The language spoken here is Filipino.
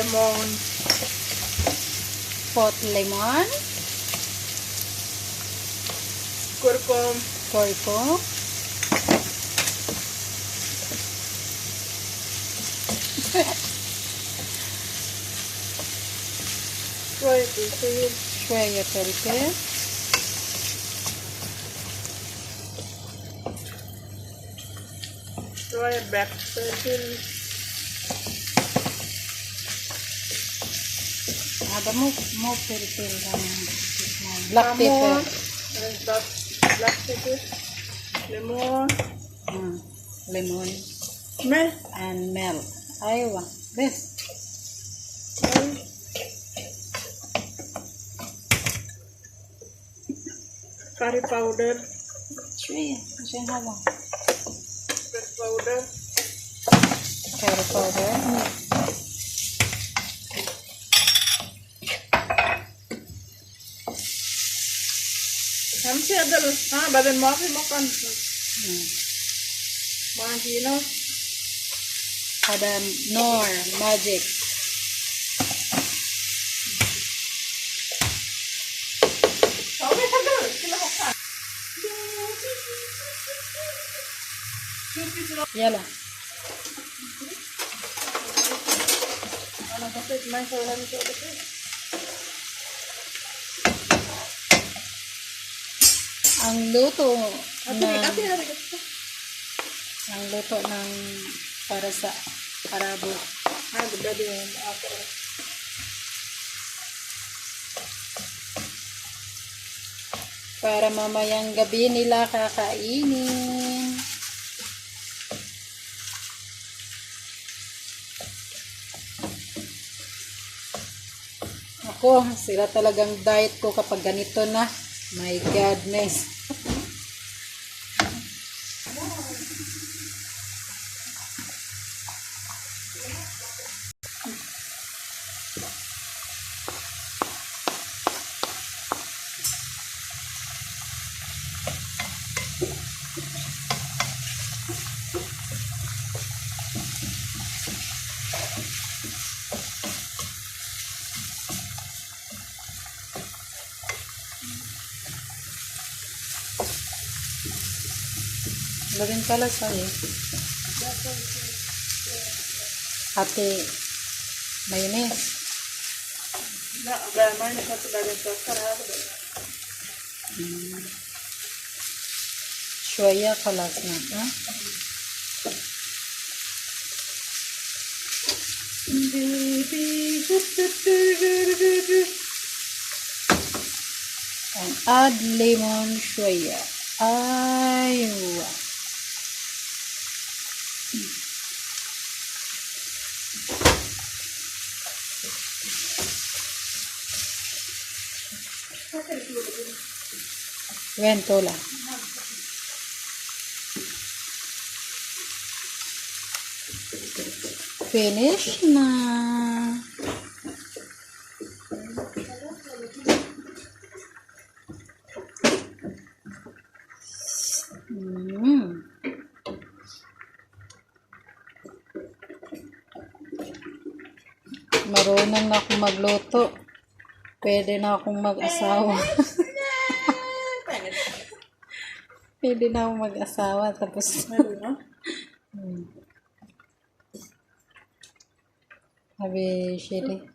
lemon. Pot lemon. Kurkum. Kurkum. Soya pulpil. Soya pulpil. Soya black pulpil. Ada mo pulpil lang. Black pepper. Black pepper. Lemon. Lemon. Milk. And milk. Aywa. This. Curry powder. Sweet. Masih hawa. Curry powder. Curry powder. Hamsi ada loh. Badan mau apa makan? Mahino. Ada Knorr Magic. Okay, tagal. Sila makan. Yala. Ano kasi may saulan ito ulit. Ang luto ng para sa Arabo. Ganda din ako. Para mamayang gabi nila kakainin. Ako, sila talagang diet ko kapag ganito na. My goodness. Lagyan pala sa'yo. Ate, mayonnaise. Dahil may nakatulagan sa sarap. Soya kalas na, ha? And add lemon soya. Aywa. Ventola. Finish na. Marunong na akong magluto. Pwede na akong mag-asawa. Pwede na akong mag-asawa. Tapos, sabi, Shiri.